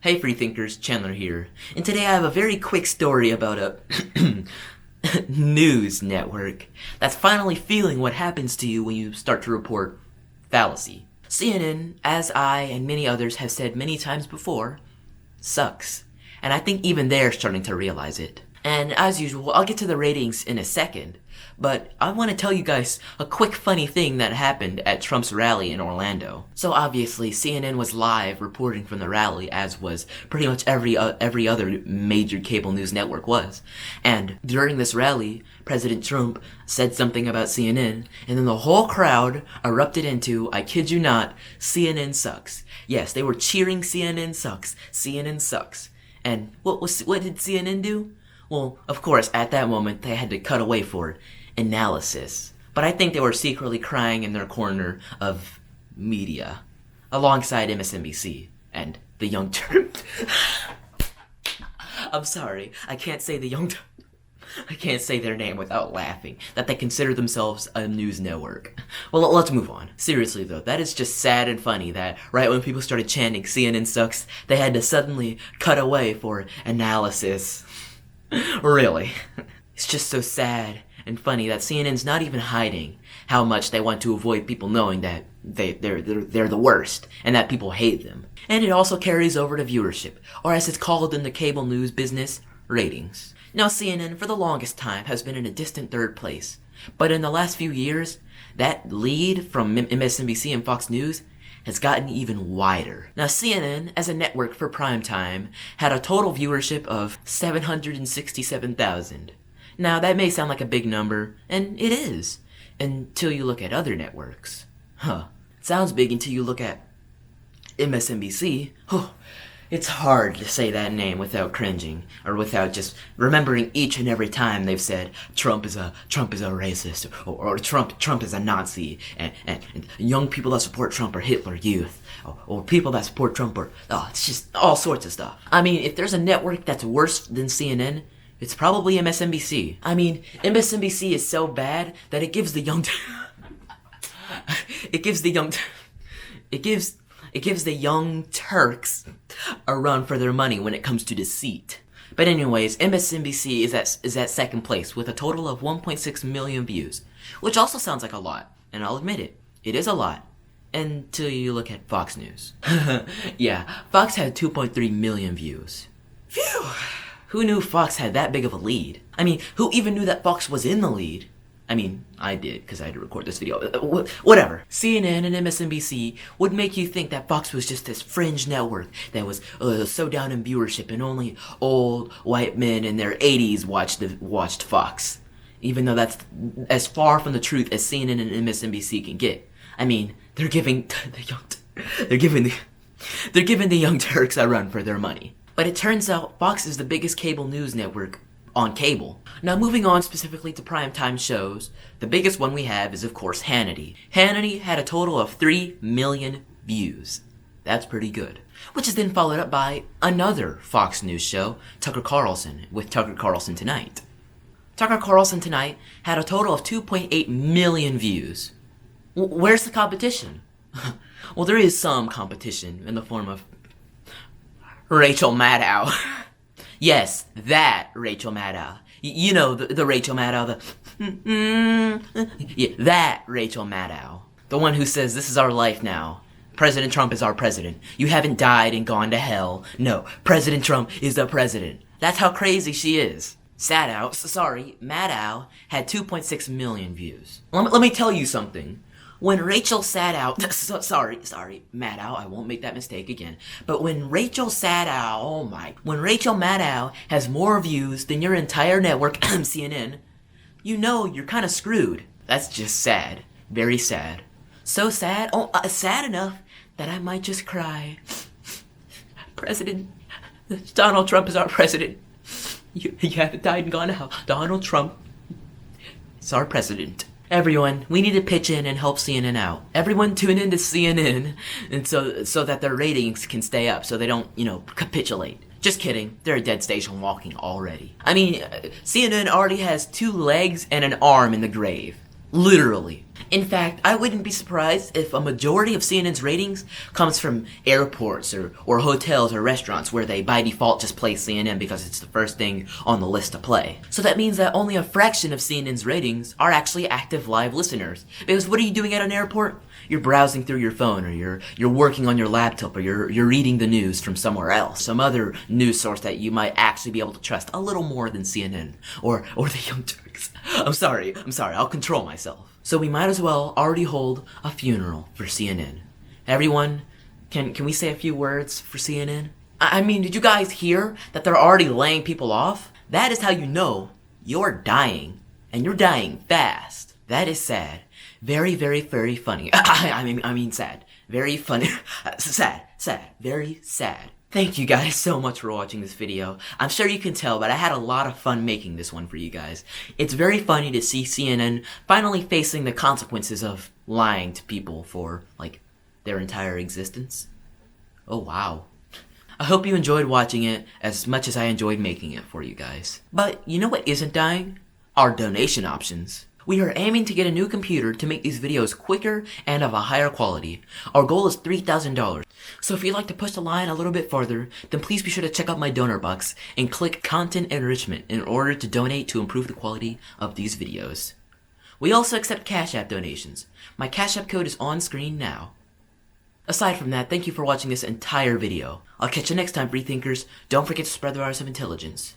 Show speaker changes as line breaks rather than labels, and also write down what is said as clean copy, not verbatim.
Hey freethinkers, Chandler here, and today I have a very quick story about a news network that's finally feeling what happens to you when you start to report fallacy. CNN, as I and many others have said many times before, sucks. And I think even they're starting to realize it. And as usual, I'll get to the ratings in a second, but I want to tell you guys a quick funny thing that happened at Trump's rally in Orlando. So obviously, CNN was live reporting from the rally, as was pretty much every other major cable news network was. And during this rally, President Trump said something about CNN, and then the whole crowd erupted into, I kid you not, CNN sucks. Yes, they were cheering CNN sucks. CNN sucks. And what did CNN do? Well, of course, at that moment, they had to cut away for analysis. But I think they were secretly crying in their corner of media, alongside MSNBC and the Young Turks. I'm sorry, I can't say their name without laughing, that they consider themselves a news network. Well, let's move on. Seriously though, that is just sad and funny that right when people started chanting CNN sucks, they had to suddenly cut away for analysis. Really. It's just so sad and funny that CNN's not even hiding how much they want to avoid people knowing that they're the worst and that people hate them. And it also carries over to viewership, or as it's called in the cable news business, ratings. Now CNN for the longest time has been in a distant third place, but in the last few years, that lead from MSNBC and Fox News has gotten even wider. Now CNN, as a network for primetime, had a total viewership of 767,000. Now that may sound like a big number, and it is, until you look at other networks. It sounds big until you look at MSNBC. It's hard to say that name without cringing, or without just remembering each and every time they've said Trump is a racist, or Trump is a Nazi, and young people that support Trump are Hitler Youth, or people that support Trump are, it's just all sorts of stuff. I mean, if there's a network that's worse than CNN, it's probably MSNBC. I mean, MSNBC is so bad that it gives the young Turks a run for their money when it comes to deceit. But anyways, MSNBC is at second place with a total of 1.6 million views, which also sounds like a lot, and I'll admit it is a lot, until you look at Fox News. Yeah, Fox had 2.3 million views. Phew! Who knew Fox had that big of a lead? I mean, who even knew that Fox was in the lead? I mean, I did, because I had to record this video. Whatever. CNN and MSNBC would make you think that Fox was just this fringe network that was so down in viewership and only old white men in their 80s watched Fox. Even though that's as far from the truth as CNN and MSNBC can get. I mean, they're giving the Young Turks a run for their money. But it turns out Fox is the biggest cable news network on cable. Now moving on specifically to primetime shows, the biggest one we have is of course Hannity. Hannity had a total of 3 million views. That's pretty good. Which is then followed up by another Fox News show, Tucker Carlson, with Tucker Carlson Tonight. Tucker Carlson Tonight had a total of 2.8 million views. Where's the competition? Well, there is some competition in the form of Rachel Maddow. Yes, that Rachel Maddow. You know, the Rachel Maddow, yeah, that Rachel Maddow. The one who says, this is our life now. President Trump is our president. You haven't died and gone to hell. No, President Trump is the president. That's how crazy she is. Maddow had 2.6 million views. Let me tell you something. When Rachel Maddow, I won't make that mistake again. But when Rachel Maddow has more views than your entire network, CNN, you know you're kind of screwed. That's just sad. Very sad. So sad, sad enough that I might just cry. President, Donald Trump is our president. You haven't died and gone to hell. Donald Trump is our president. Everyone, we need to pitch in and help CNN out. Everyone tune into CNN and so that their ratings can stay up, so they don't, capitulate. Just kidding, they're a dead station walking already. I mean, CNN already has 2 legs and an arm in the grave. Literally. In fact, I wouldn't be surprised if a majority of CNN's ratings comes from airports or hotels or restaurants where they by default just play CNN because it's the first thing on the list to play. So that means that only a fraction of CNN's ratings are actually active live listeners. Because what are you doing at an airport? You're browsing through your phone, or you're working on your laptop, or you're reading the news from somewhere else, some other news source that you might actually be able to trust a little more than CNN or the Young Turks. I'm sorry, I'll control myself. So we might as well already hold a funeral for CNN. Everyone, can we say a few words for CNN? I mean, did you guys hear that they're already laying people off? That is how you know you're dying, and you're dying fast. That is sad. Very, very, very funny. I mean sad. Very funny. Sad. Very sad. Thank you guys so much for watching this video. I'm sure you can tell, but I had a lot of fun making this one for you guys. It's very funny to see CNN finally facing the consequences of lying to people for, like, their entire existence. Oh, wow. I hope you enjoyed watching it as much as I enjoyed making it for you guys. But you know what isn't dying? Our donation options. We are aiming to get a new computer to make these videos quicker and of a higher quality. Our goal is $3,000. So if you'd like to push the line a little bit farther, then please be sure to check out my donor box and click Content Enrichment in order to donate to improve the quality of these videos. We also accept Cash App donations. My Cash App code is on screen now. Aside from that, thank you for watching this entire video. I'll catch you next time, Freethinkers. Don't forget to spread the virus of intelligence.